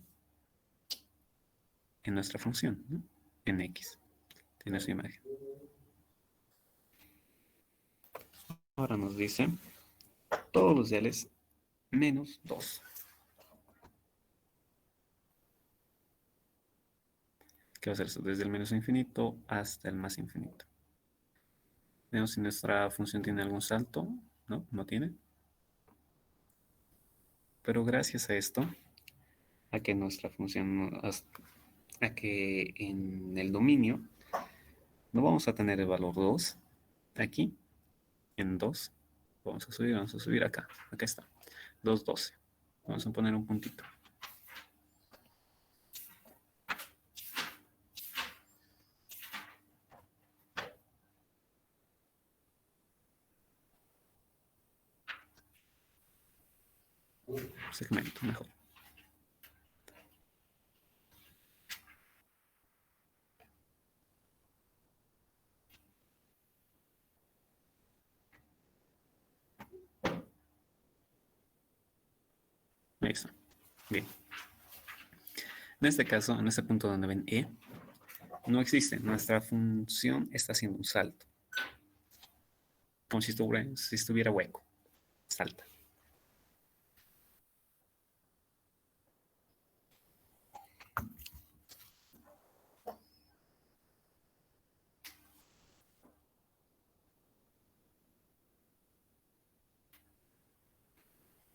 en nuestra función, ¿no? En x, tiene su imagen. Ahora nos dice todos los reales menos 2. ¿Qué va a ser eso? Desde el menos infinito hasta el más infinito. Veamos si nuestra función tiene algún salto. No, no tiene. Pero gracias a esto, a que nuestra función, a que en el dominio no vamos a tener el valor 2 aquí, en 2. Vamos a subir acá. Acá está. 2,12. Vamos a poner un puntito. Segmento, mejor. Ahí está. Bien. En este caso, en este punto donde ven E, no existe. Nuestra función está haciendo un salto. Como si estuviera hueco. Salta.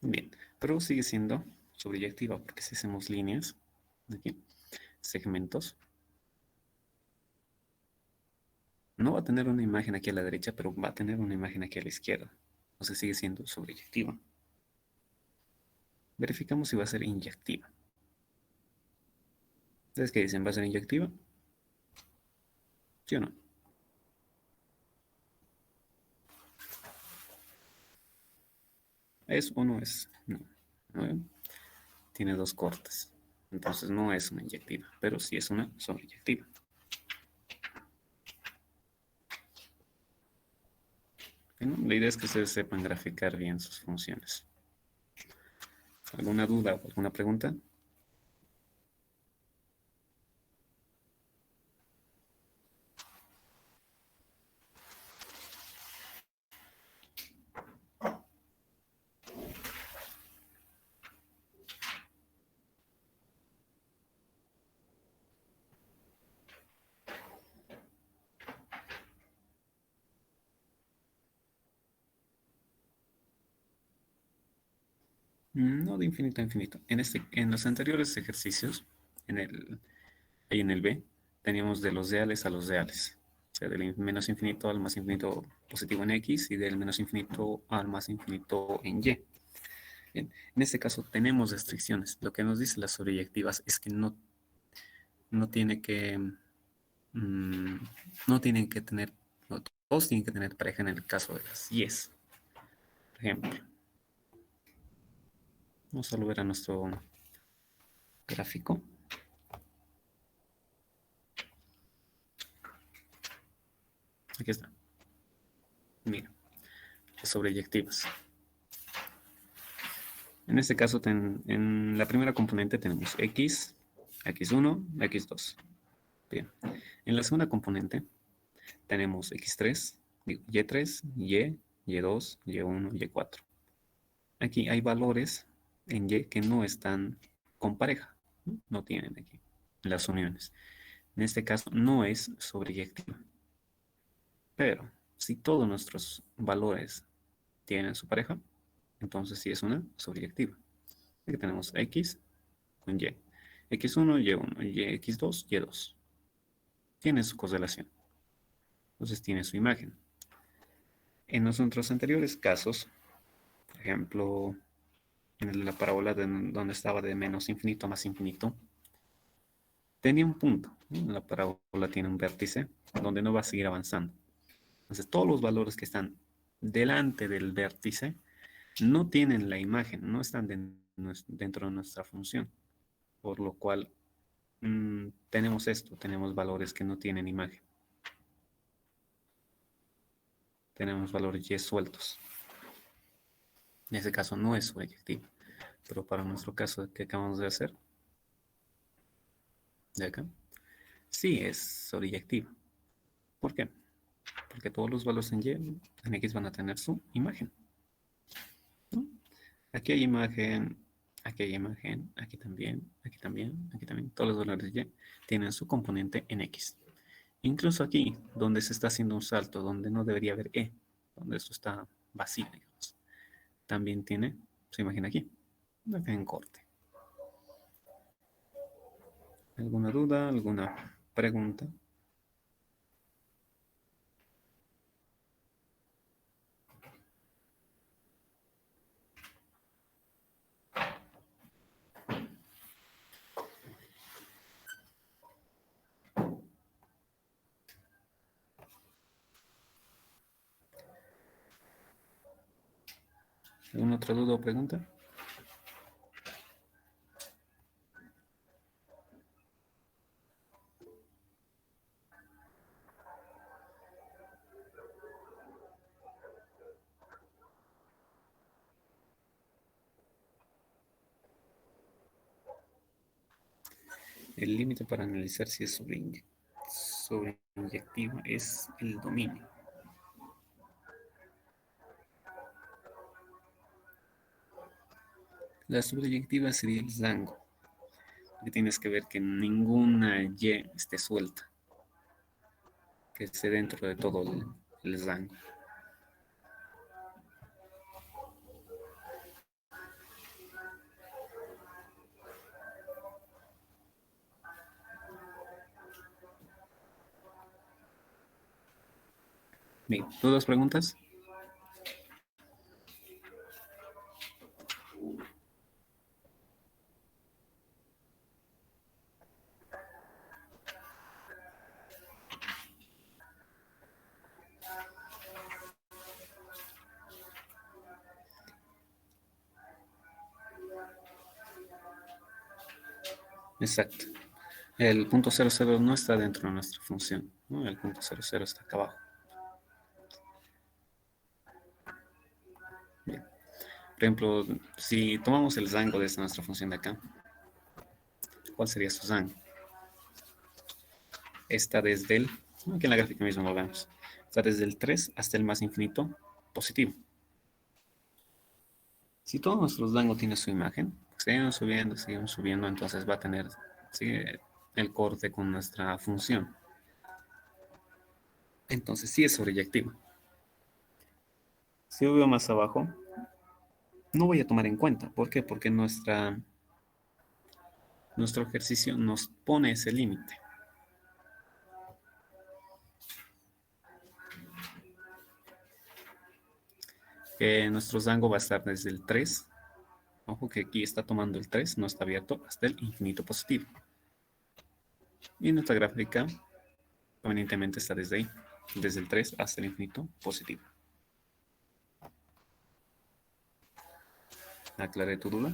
Bien, pero sigue siendo sobreyectiva porque si hacemos líneas, aquí, segmentos, no va a tener una imagen aquí a la derecha, pero va a tener una imagen aquí a la izquierda. Entonces sigue siendo sobreyectiva. Verificamos si va a ser inyectiva. ¿Ustedes qué dicen? ¿Va a ser inyectiva? ¿Sí o no? ¿Es o no es? No. ¿No? Tiene dos cortes. Entonces no es una inyectiva, pero sí es una sobreyectiva. Bueno, la idea es que ustedes sepan graficar bien sus funciones. ¿Alguna duda o alguna pregunta? No de infinito a infinito. En los anteriores ejercicios, ahí en el B, teníamos de los reales a los reales. O sea, del menos infinito al más infinito positivo en X y del menos infinito al más infinito en Y. Bien, en este caso tenemos restricciones. Lo que nos dice las sobreyectivas es que no tiene que, no tienen que tener, no, todos tienen que tener pareja en el caso de las Y's. Por ejemplo, vamos a volver a nuestro gráfico. Aquí está. Mira, las sobreyectivas. En este caso, en la primera componente tenemos x, x1, x2. Bien. En la segunda componente tenemos x3, y3, y, Y2, Y1, Y4. Aquí hay valores en Y que no están con pareja, no tienen aquí las uniones. En este caso no es sobreyectiva. Pero si todos nuestros valores tienen su pareja, entonces sí es una sobreyectiva. Aquí tenemos X con Y. X1, Y1, X2, Y2. Tiene su correlación. Entonces tiene su imagen. En nuestros anteriores casos, por ejemplo, en la parábola donde estaba de menos infinito a más infinito, tenía un punto, ¿no? La parábola tiene un vértice donde no va a seguir avanzando. Entonces todos los valores que están delante del vértice no tienen la imagen, no están dentro de nuestra función. Por lo cual tenemos esto, tenemos valores que no tienen imagen. Tenemos valores y sueltos. En ese caso no es sobreyectiva. Pero para nuestro caso que acabamos de hacer, de acá, sí es sobreyectiva. ¿Por qué? Porque todos los valores en Y, en X van a tener su imagen, ¿no? Aquí hay imagen, aquí hay imagen, aquí también, aquí también, aquí también. Todos los valores de Y tienen su componente en X. Incluso aquí, donde se está haciendo un salto, donde no debería haber E, donde esto está vacío, digamos, también tiene su imagen aquí, en corte. ¿Alguna duda? ¿Alguna pregunta? ¿Alguna otra duda o pregunta? El límite para analizar si es sobreyectiva es el dominio. La sobreyectiva sería el rango. Que tienes que ver que ninguna Y esté suelta, que esté dentro de todo el rango. Bien, ¿dudas, preguntas? Exacto. El punto 00 no está dentro de nuestra función, ¿no? El punto 00 está acá abajo. Bien. Por ejemplo, si tomamos el rango de nuestra función de acá, ¿cuál sería su rango? Está desde el, aquí en la gráfica mismo lo vemos, está desde el 3 hasta el más infinito positivo. Si todo nuestro rango tiene su imagen, seguimos subiendo, entonces va a tener, ¿sí?, el corte con nuestra función. Entonces sí es sobreyectiva. Si yo veo más abajo, no voy a tomar en cuenta. ¿Por qué? Porque nuestro ejercicio nos pone ese límite. Nuestro rango va a estar desde el 3. Ojo que aquí está tomando el 3, no está abierto hasta el infinito positivo. Y nuestra gráfica convenientemente está desde ahí, desde el 3 hasta el infinito positivo. ¿Aclaré tu duda?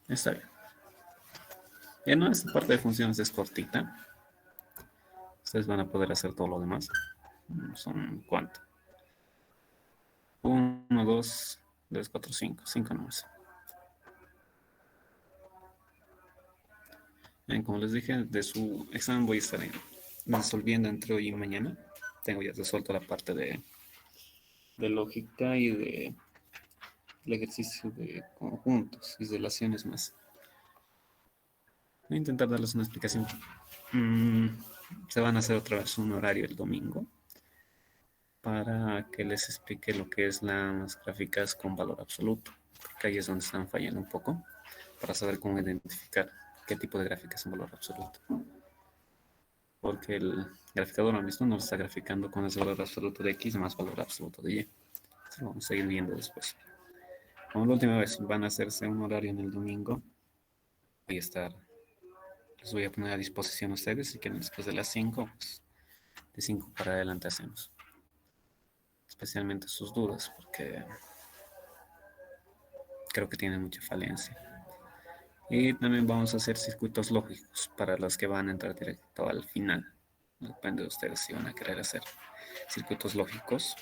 Está bien. Ya no, esta parte de funciones es cortita. Ustedes van a poder hacer todo lo demás. ¿Son cuánto? 1, 2, 2, 4, 5. 5 nomás. Bien, como les dije, de su examen voy a estar resolviendo entre hoy y mañana. Tengo ya resuelto la parte de lógica y de el ejercicio de conjuntos y relaciones más. Voy a intentar darles una explicación. Mm, Se van a hacer otra vez un horario el domingo para que les explique lo que es las gráficas con valor absoluto, porque ahí es donde están fallando un poco, para saber cómo identificar qué tipo de gráfica es un valor absoluto. Porque el graficador ahora mismo nos está graficando con ese valor absoluto de X más valor absoluto de Y. Eso lo vamos a seguir viendo después. Como la última vez van a hacerse un horario en el domingo, voy a estar, les voy a poner a disposición a ustedes y que después de las 5, pues, de 5 para adelante hacemos. Especialmente sus dudas, porque creo que tienen mucha falencia. Y también vamos a hacer circuitos lógicos para los que van a entrar directo al final. Depende de ustedes si van a querer hacer circuitos lógicos.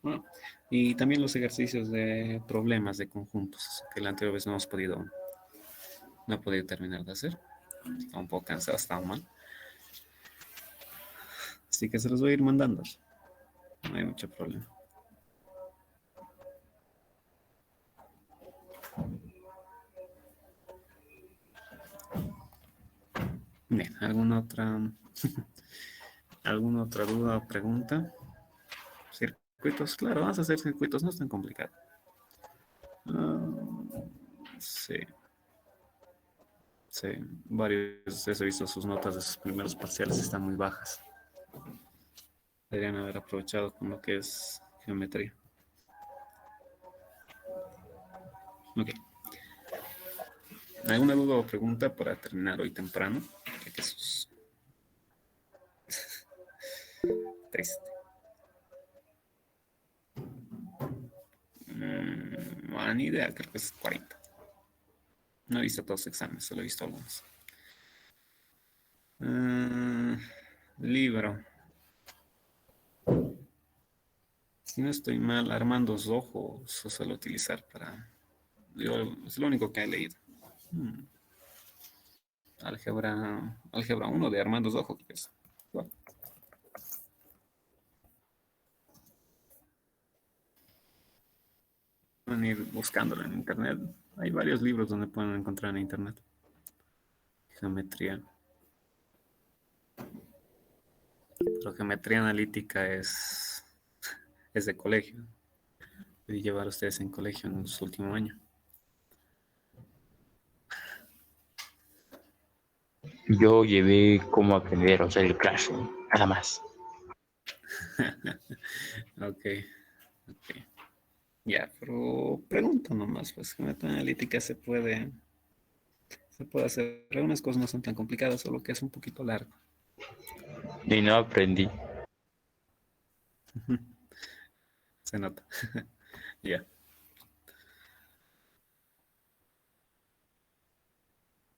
Bueno, y también los ejercicios de problemas de conjuntos, que la anterior vez no he podido terminar de hacer. Estaba un poco cansado, estaba mal. Así que se los voy a ir mandando. No hay mucho problema. Bien, ¿alguna otra duda o pregunta? Circuitos, claro, vamos a hacer circuitos, no es tan complicado. Sí, sí, varios he visto sus notas de sus primeros parciales están muy bajas. Deberían haber aprovechado con lo que es geometría. Ok. ¿Alguna duda o pregunta para terminar hoy temprano? Ya que eso es triste. Ni idea, creo que es 40. No he visto todos los exámenes, solo he visto algunos. Libro. Si no estoy mal, Armando Zoho se suele utilizar para... es lo único que he leído. Álgebra 1 de Armando Zoho, creo que es. Bueno, pueden ir buscándolo en internet. Hay varios libros donde pueden encontrar en internet. Geometría. Pero geometría analítica es de colegio. Puede llevar ustedes en colegio en su último año. Yo llevé cómo aprender a usar el Classroom, nada más. Ok, ok. Ya, pero pregunto nomás, pues geometría analítica se puede hacer. Algunas cosas no son tan complicadas, solo que es un poquito largo. Y no aprendí. Se nota. Ya.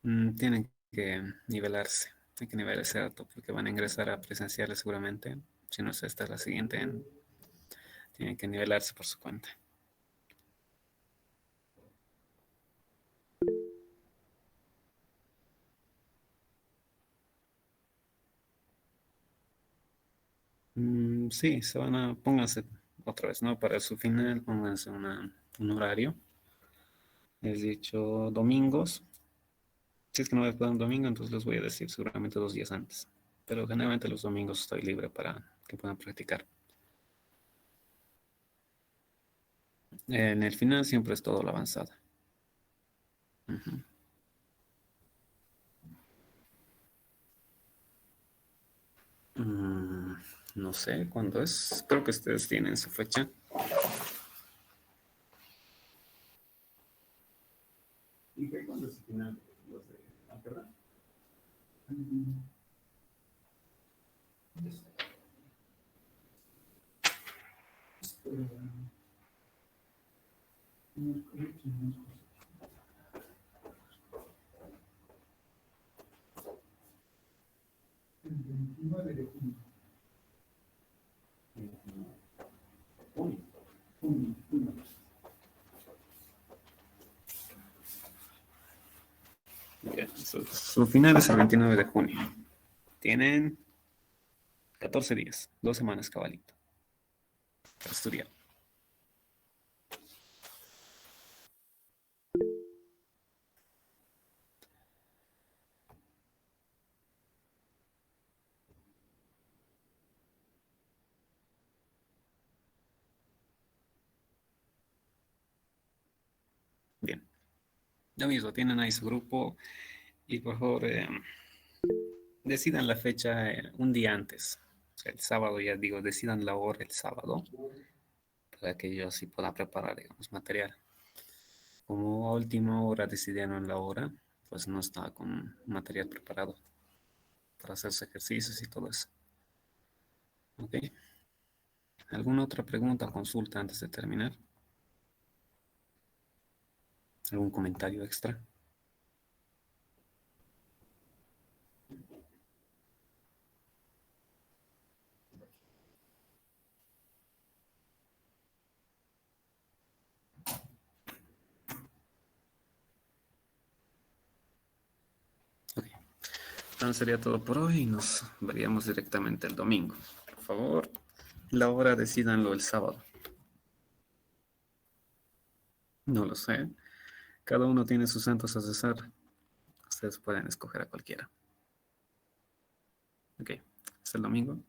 Tienen que nivelarse. Hay que nivelarse alto porque van a ingresar a presenciales seguramente. Si no es esta, es la siguiente. Tienen que nivelarse por su cuenta. Sí, pónganse otra vez, ¿no? Para su final, pónganse un horario. Les he dicho domingos. Si es que no me puedo un domingo, entonces les voy a decir seguramente 2 días antes. Pero generalmente los domingos estoy libre para que puedan practicar. En el final siempre es todo lo avanzado. Ujú. Mm, no sé cuándo es. Creo que ustedes tienen su fecha. ¿Y qué cuándo es el final? ¿Los de Alcalá? El 29 de junio. Junio. Junio. Ya, su final es el 29 de junio. Tienen 14 días, 2 semanas cabalito, para estudiar. Bien. Lo mismo, tienen ahí su grupo y por favor decidan la fecha un día antes. O sea, el sábado, ya digo, decidan la hora el sábado para que yo así pueda preparar, digamos, material. Como a última hora decidieron la hora, pues no estaba con material preparado para hacer sus ejercicios y todo eso. ¿Ok? ¿Alguna otra pregunta o consulta antes de terminar? ¿Algún comentario extra? Ok. Entonces sería todo por hoy y nos veríamos directamente el domingo. Por favor, la hora decídanlo el sábado. No lo sé. Cada uno tiene sus santos a cesar. Ustedes pueden escoger a cualquiera. Ok, hasta el domingo.